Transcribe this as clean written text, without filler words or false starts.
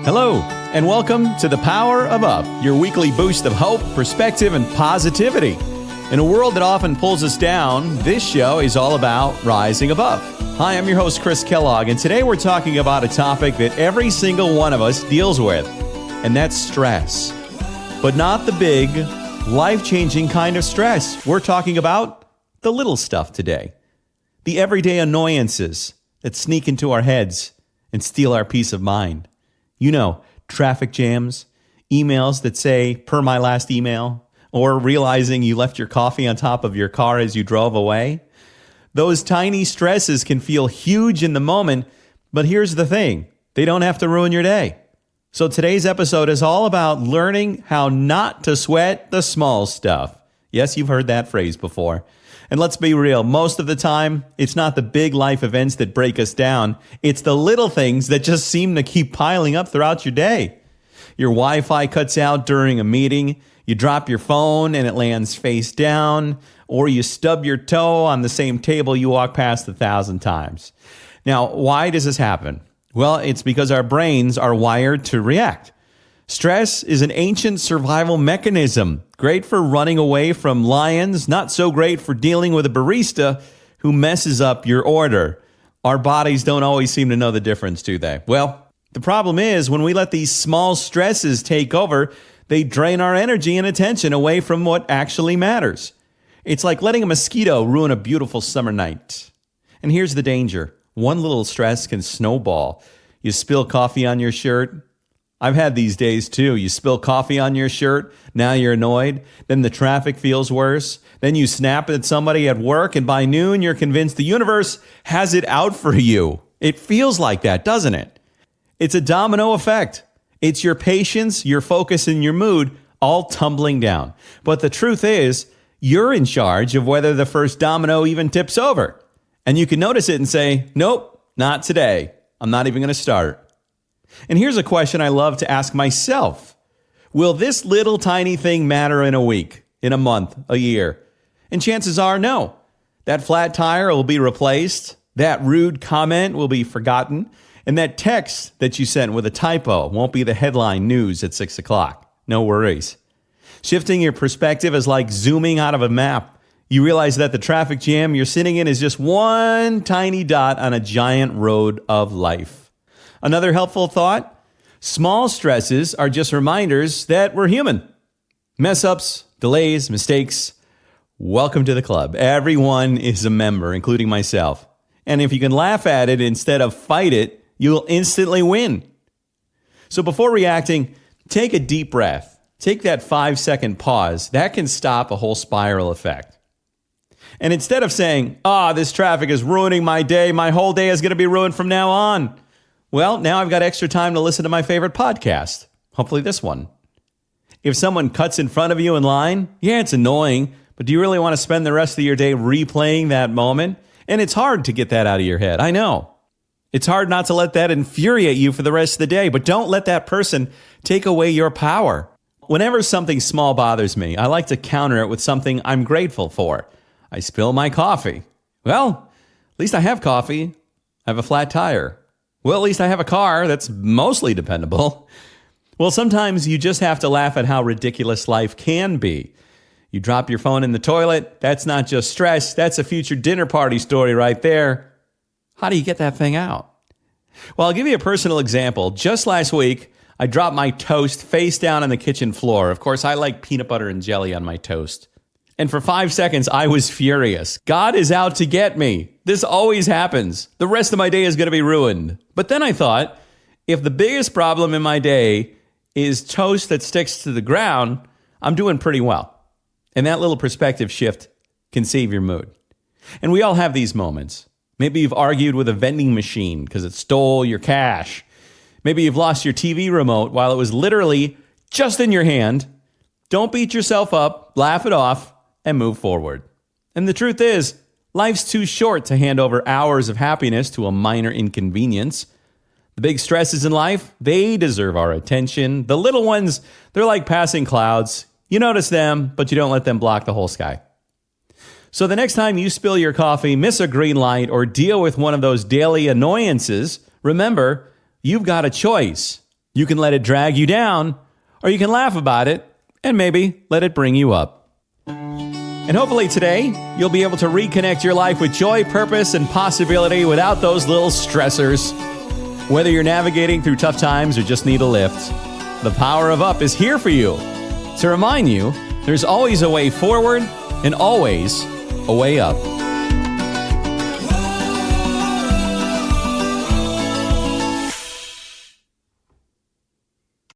Hello, and welcome to The Power of Up, your weekly boost of hope, perspective, and positivity. In a world that often pulls us down, this show is all about rising above. Hi, I'm your host, Chris Kellogg, and today we're talking about a topic that every single one of us deals with, and that's stress. But not the big, life-changing kind of stress. We're talking about the little stuff today. The everyday annoyances that sneak into our heads and steal our peace of mind. You know, traffic jams, emails that say, per my last email, or realizing you left your coffee on top of your car as you drove away. Those tiny stresses can feel huge in the moment, but here's the thing, they don't have to ruin your day. So today's episode is all about learning how not to sweat the small stuff. Yes, you've heard that phrase before. And let's be real, most of the time, it's not the big life events that break us down. It's the little things that just seem to keep piling up throughout your day. Your Wi-Fi cuts out during a meeting, you drop your phone and it lands face down, or you stub your toe on the same table you walk past 1,000 times. Now, why does this happen? Well, it's because our brains are wired to react. Stress is an ancient survival mechanism, great for running away from lions, not so great for dealing with a barista who messes up your order. Our bodies don't always seem to know the difference, do they? Well, the problem is when we let these small stresses take over, they drain our energy and attention away from what actually matters. It's like letting a mosquito ruin a beautiful summer night. And here's the danger. One little stress can snowball. You spill coffee on your shirt. I've had these days too. You spill coffee on your shirt, now you're annoyed, then the traffic feels worse, then you snap at somebody at work, and by noon you're convinced the universe has it out for you. It feels like that, doesn't it? It's a domino effect. It's your patience, your focus, and your mood all tumbling down. But the truth is, you're in charge of whether the first domino even tips over. And you can notice it and say, nope, not today. I'm not even going to start. And here's a question I love to ask myself. Will this little tiny thing matter in a week, in a month, a year? And chances are no. That flat tire will be replaced, that rude comment will be forgotten, and that text that you sent with a typo won't be the headline news at 6 o'clock. No worries. Shifting your perspective is like zooming out of a map. You realize that the traffic jam you're sitting in is just one tiny dot on a giant road of life. Another helpful thought, small stresses are just reminders that we're human. Mess ups, delays, mistakes. Welcome to the club. Everyone is a member, including myself. And if you can laugh at it instead of fight it, you'll instantly win. So before reacting, take a deep breath. Take that 5-second pause. That can stop a whole spiral effect. And instead of saying, this traffic is ruining my day, my whole day is going to be ruined from now on. Well, now I've got extra time to listen to my favorite podcast. Hopefully this one. If someone cuts in front of you in line, yeah, it's annoying, but do you really want to spend the rest of your day replaying that moment? And it's hard to get that out of your head. I know. It's hard not to let that infuriate you for the rest of the day, but don't let that person take away your power. Whenever something small bothers me, I like to counter it with something I'm grateful for. I spill my coffee. Well, at least I have coffee. I have a flat tire. Well, at least I have a car that's mostly dependable. Well, sometimes you just have to laugh at how ridiculous life can be. You drop your phone in the toilet. That's not just stress. That's a future dinner party story right there. How do you get that thing out? Well, I'll give you a personal example. Just last week, I dropped my toast face down on the kitchen floor. Of course, I like peanut butter and jelly on my toast. And for 5 seconds, I was furious. God is out to get me. This always happens. The rest of my day is going to be ruined. But then I thought, if the biggest problem in my day is toast that sticks to the ground, I'm doing pretty well. And that little perspective shift can save your mood. And we all have these moments. Maybe you've argued with a vending machine because it stole your cash. Maybe you've lost your TV remote while it was literally just in your hand. Don't beat yourself up, laugh it off, and move forward. And the truth is, life's too short to hand over hours of happiness to a minor inconvenience. The big stresses in life, they deserve our attention. The little ones, they're like passing clouds. You notice them, but you don't let them block the whole sky. So the next time you spill your coffee, miss a green light, or deal with one of those daily annoyances, remember, you've got a choice. You can let it drag you down, or you can laugh about it and maybe let it bring you up. And hopefully today, you'll be able to reconnect your life with joy, purpose, and possibility without those little stressors. Whether you're navigating through tough times or just need a lift, the Power of Up is here for you to remind you there's always a way forward and always a way up.